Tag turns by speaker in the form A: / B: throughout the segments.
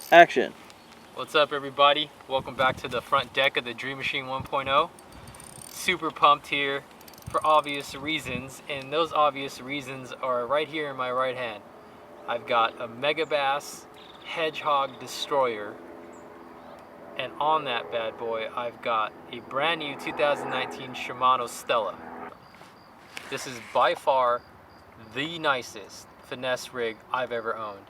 A: Action.
B: What's up, everybody? Welcome back to the front deck of the Dream Machine 1.0. Super pumped here for obvious reasons, and those obvious reasons are right here in my right hand. I've got a Megabass Hedgehog Destroyer, and on that bad boy I've got a brand new 2019 Shimano Stella. This is by far the nicest finesse rig I've ever owned.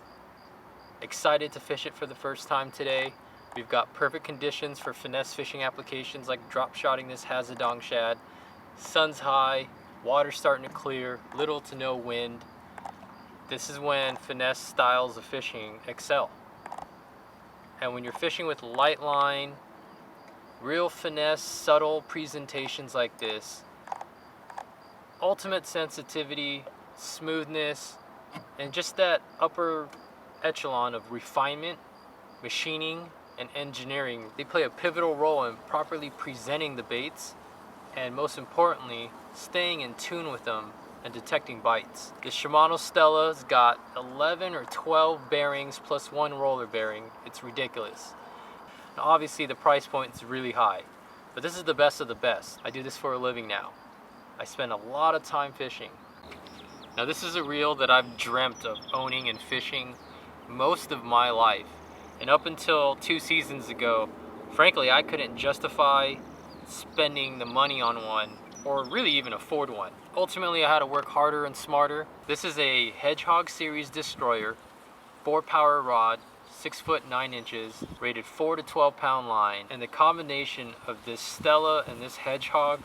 B: Excited to fish it for the first time today. We've got perfect conditions for finesse fishing applications like drop shotting this Hazadong shad. Sun's high, water's starting to clear, little to no wind. This is when finesse styles of fishing excel. And when you're fishing with light line, real finesse, subtle presentations like this, ultimate sensitivity, smoothness, and just that upper echelon of refinement, machining, and engineering. They play a pivotal role in properly presenting the baits, and most importantly, staying in tune with them and detecting bites. The Shimano Stella's got 11 or 12 bearings plus one roller bearing. It's ridiculous. Now, obviously the price point is really high, but this is the best of the best. I do this for a living now. I spend a lot of time fishing. Now, this is a reel that I've dreamt of owning and fishing most of my life, and up until 2 seasons ago, frankly, I couldn't justify spending the money on one, or really even afford one. Ultimately, I had to work harder and smarter. This is a Hedgehog series destroyer, 4-power rod, 6 foot 9 inches, rated 4 to 12 pound line, and the combination of this Stella and this Hedgehog,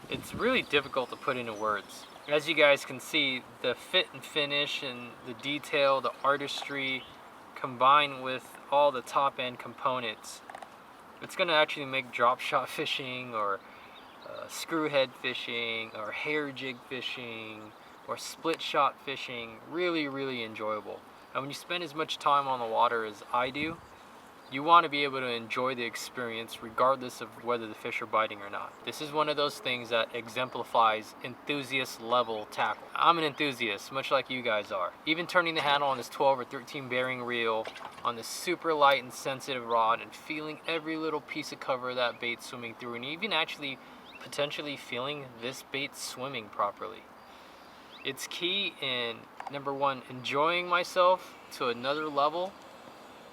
B: it's really difficult to put into words. As you guys can see, the fit and finish and the detail, the artistry, combined with all the top end components, it's going to actually make drop shot fishing or screw head fishing or hair jig fishing or split shot fishing really enjoyable. And when you spend as much time on the water as I do, you want to be able to enjoy the experience regardless of whether the fish are biting or not. This is one of those things that exemplifies enthusiast level tackle. I'm an enthusiast, much like you guys are. Even turning the handle on this 12 or 13 bearing reel on this super light and sensitive rod and feeling every little piece of cover of that bait swimming through, and even actually potentially feeling this bait swimming properly. It's key in, number one, enjoying myself to another level,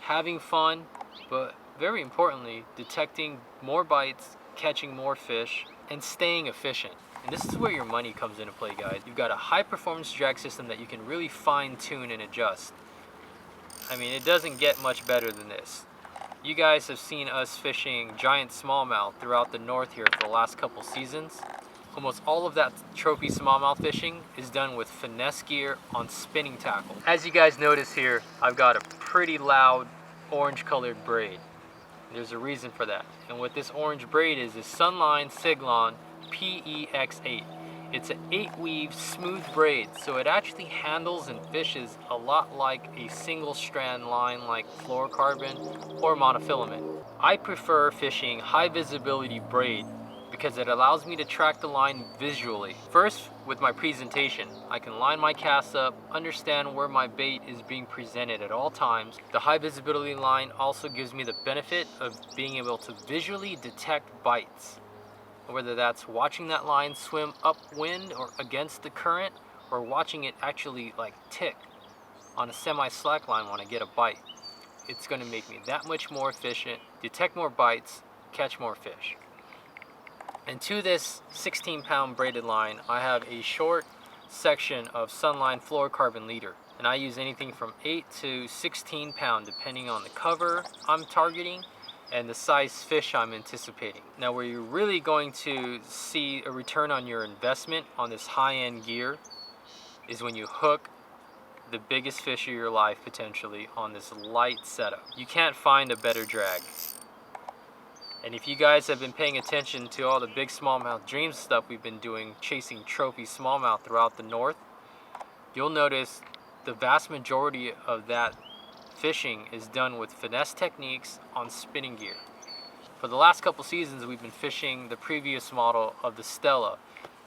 B: having fun, but very importantly, detecting more bites, catching more fish, and staying efficient. And this is where your money comes into play, guys. You've got a high performance drag system that you can really fine tune and adjust. I mean, it doesn't get much better than this. You guys have seen us fishing giant smallmouth throughout the north here for the last couple seasons. Almost all of that trophy smallmouth fishing is done with finesse gear on spinning tackle. As you guys notice here, I've got a pretty loud orange colored braid. There's a reason for that. And what this orange braid is Sunline Siglon PEX8. It's an 8-weave smooth braid, so it actually handles and fishes a lot like a single strand line like Flourocarbon or monofilament. I prefer fishing high visibility braid because it allows me to track the line visually. First, with my presentation, I can line my cast up, understand where my bait is being presented at all times. The high visibility line also gives me the benefit of being able to visually detect bites, whether that's watching that line swim upwind or against the current, or watching it actually like tick on a semi-slack line when I get a bite. It's going to make me that much more efficient, detect more bites, catch more fish. And to this 16-pound braided line, I have a short section of Sunline Flourocarbon leader. And I use anything from 8 to 16 pound depending on the cover I'm targeting and the size fish I'm anticipating. Now, where you're really going to see a return on your investment on this high-end gear is when you hook the biggest fish of your life potentially on this light setup. You can't find a better drag. And if you guys have been paying attention to all the big smallmouth dreams stuff we've been doing, chasing trophy smallmouth throughout the north, you'll notice the vast majority of that fishing is done with finesse techniques on spinning gear. For the last couple seasons, we've been fishing the previous model of the Stella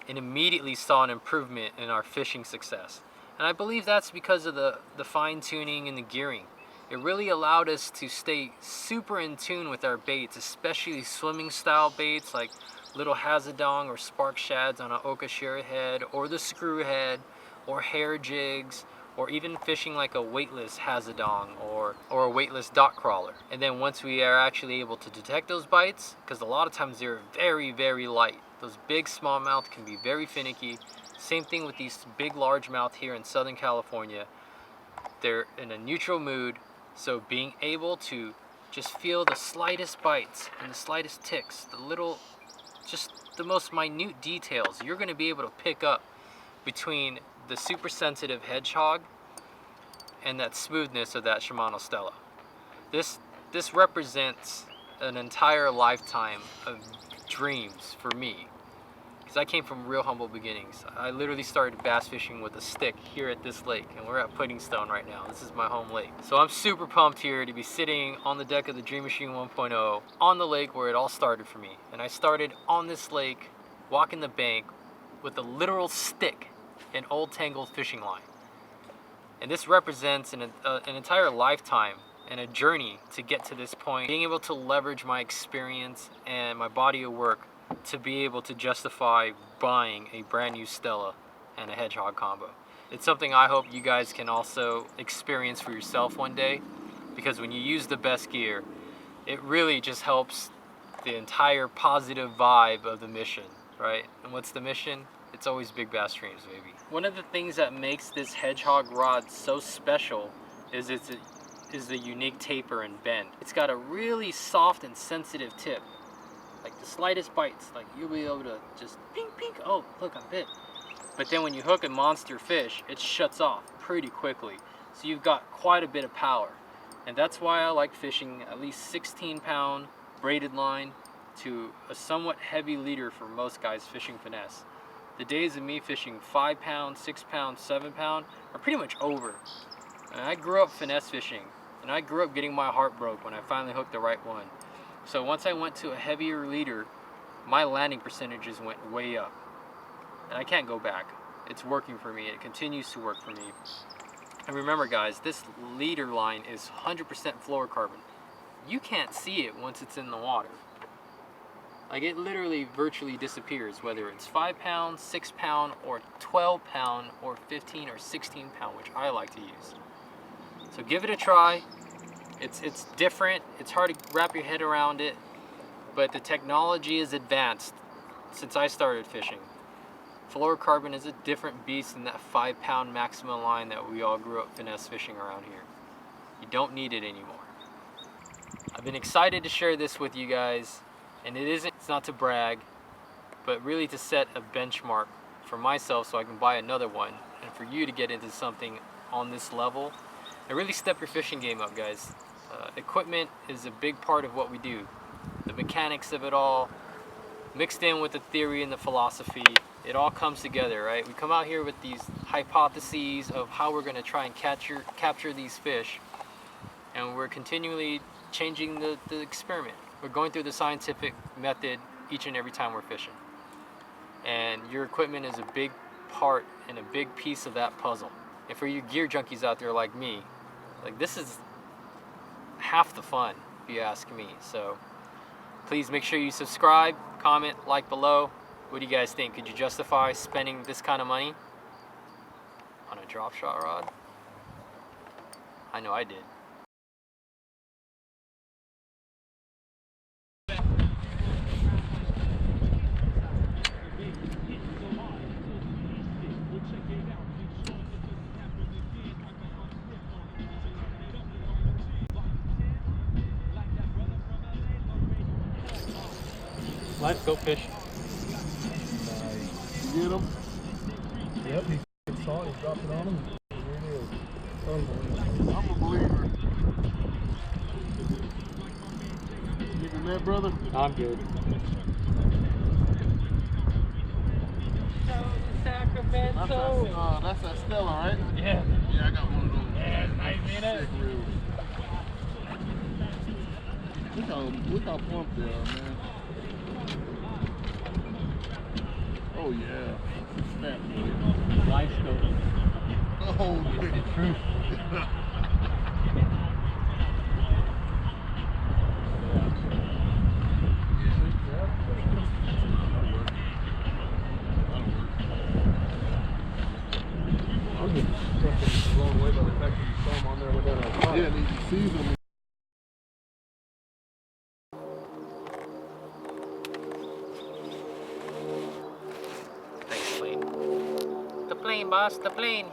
B: and immediately saw an improvement in our fishing success. And I believe that's because of the fine tuning and the gearing. It really allowed us to stay super in tune with our baits, especially swimming style baits like little hazadong or spark shads on an okashira head, or the screw head, or hair jigs, or even fishing like a weightless hazadong or a weightless dock crawler. And then once we are actually able to detect those bites, because a lot of times they're very, very light. Those big smallmouth can be very finicky. Same thing with these big largemouth here in Southern California. They're in a neutral mood. So being able to just feel the slightest bites and the slightest ticks, just the most minute details, you're going to be able to pick up between the super sensitive hedgehog and that smoothness of that Shimano Stella. This represents an entire lifetime of dreams for me. Because I came from real humble beginnings. I literally started bass fishing with a stick here at this lake, and we're at Pudding Stone right now. This is my home lake. So I'm super pumped here to be sitting on the deck of the Dream Machine 1.0 on the lake where it all started for me. And I started on this lake, walking the bank with a literal stick and old tangled fishing line. And this represents an entire lifetime and a journey to get to this point, being able to leverage my experience and my body of work to be able to justify buying a brand new Stella and a Hedgehog combo. It's something I hope you guys can also experience for yourself one day, because when you use the best gear, it really just helps the entire positive vibe of the mission, right? And what's the mission? It's always big bass streams, baby. One of the things that makes this Hedgehog rod so special is the unique taper and bend. It's got a really soft and sensitive tip. Like the slightest bites, like you'll be able to just pink, pink, oh, look, I'm bit. But then when you hook a monster fish, it shuts off pretty quickly. So you've got quite a bit of power. And that's why I like fishing at least 16-pound braided line to a somewhat heavy leader for most guys fishing finesse. The days of me fishing 5-pound, 6-pound, 7-pound are pretty much over. And I grew up finesse fishing, and I grew up getting my heart broke when I finally hooked the right one. So once I went to a heavier leader, my landing percentages went way up. And I can't go back. It's working for me. It continues to work for me. And remember guys, this leader line is 100% fluorocarbon. You can't see it once it's in the water. Like it literally virtually disappears, whether it's 5-pound, 6-pound, or 12-pound, or 15 or 16-pound, which I like to use. So give it a try. It's different, it's hard to wrap your head around it, but the technology is advanced since I started fishing. Fluorocarbon is a different beast than that 5-pound Maxima line that we all grew up finesse fishing around here. You don't need it anymore. I've been excited to share this with you guys, and it's not to brag, but really to set a benchmark for myself so I can buy another one, and for you to get into something on this level, and really step your fishing game up, guys. Equipment is a big part of what we do. The mechanics of it all, mixed in with the theory and the philosophy, it all comes together, right? We come out here with these hypotheses of how we're going to try and capture these fish, and we're continually changing the experiment. We're going through the scientific method each and every time we're fishing. And your equipment is a big part and a big piece of that puzzle. And for you gear junkies out there like me, like this is half the fun, if you ask me. So please make sure you subscribe, comment, like below. What do you guys think? Could you justify spending this kind of money on a drop shot rod? I know I did. Let's go fish.
A: You get him? Yep, he saw it, he dropped it on him. Here it is. I'm a believer.
C: than that, brother?
A: I'm good.
B: Sacramento.
C: That's that Stella, right?
A: Yeah.
C: Yeah, I got one of those.
A: Yeah, it's nice, ain't it?
C: Sick reels. Look how plump they are, man. Oh yeah. Snap, boy.
A: Life scope.
C: Oh, man.
A: Truth. I'm just fucking blown away by the fact that you saw him on there with that.
C: Yeah, and he sees them.
B: Thanks, plane. The plane, boss, the plane.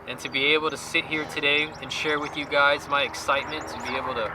B: And to be able to sit here today and share with you guys my excitement to be able to